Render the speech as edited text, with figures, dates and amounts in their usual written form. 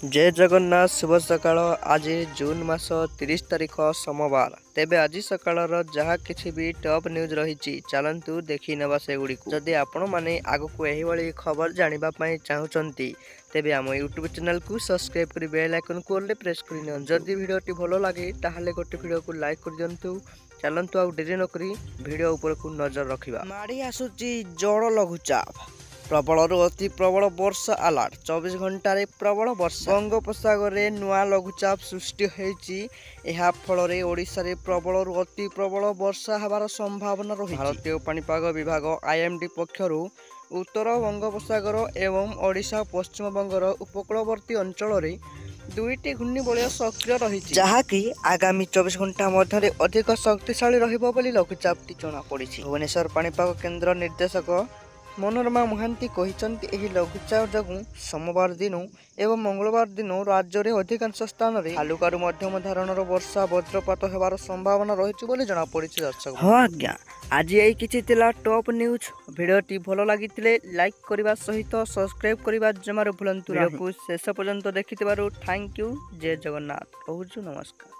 जय जगन्नाथ शुभ सकाळ। आज जून मास 30 तारीख सोमवार। तेबे आज सकाळर जहाँ किसी भी टॉप न्यूज रही चलतु देखी नवा से गुड़ी जदि आपण माने आगको एही भली खबर जानिबा पई चाहुचंती तेबे आम यूट्यूब चैनल को सब्सक्राइब करी बेल आइकन को ऑल प्रेस करि न। जदि वीडियोटी भलो लागे ताहाले गोटे वीडियो को लाइक कर दियंतु। चलंतु आ डेरी न करी वीडियो ऊपर को नजर रखिबा। माड़ी आसुची जोड़ लघुचाप प्रबल अति प्रबल वर्षा अलर्ट 24 घंटे प्रबल वर्षा बंगोपसागर में नुआ लघुचाप सृष्टि होती फल ओडिशा रे प्रबल अति प्रबल वर्षा होबार संभावना रही। भारतीय पाणीपाग विभाग आईएमडी पक्षर उत्तर बंगोपसागर एवं ओडिशा पश्चिम बंगर उपकूलवर्ती अंचल में दुईटी घूर्णिबलय सक्रिय रही जहाँकि आगामी 24 घंटा मध्य अधिक शक्तिशाली रहिबो बोली लघुचापटी जଣାपड़ी। भुवनेश्वर पाणीपाग केन्द्र निर्देशक मनोरमा महांती कहिसंती एही लघुचाप जगु सोमवार दिन एवं मंगलवार दिन राज्य में अधिकांश स्थान में हालुका मध्यम धरणर वर्षा वज्रपात होबार संभावना रही बोली जना पड़ी। दर्शक हाँ आज्ञा आज यही किछि तिला टॉप न्यूज। भिडियोटी भलो लागितिले लाइक करबा सहित सब्सक्राइब करबा जमार भूलंतु। वीडियो को शेष पर्यंत देखिथिबारु थैंक यू। जय जगन्नाथ। रहूछु नमस्कार।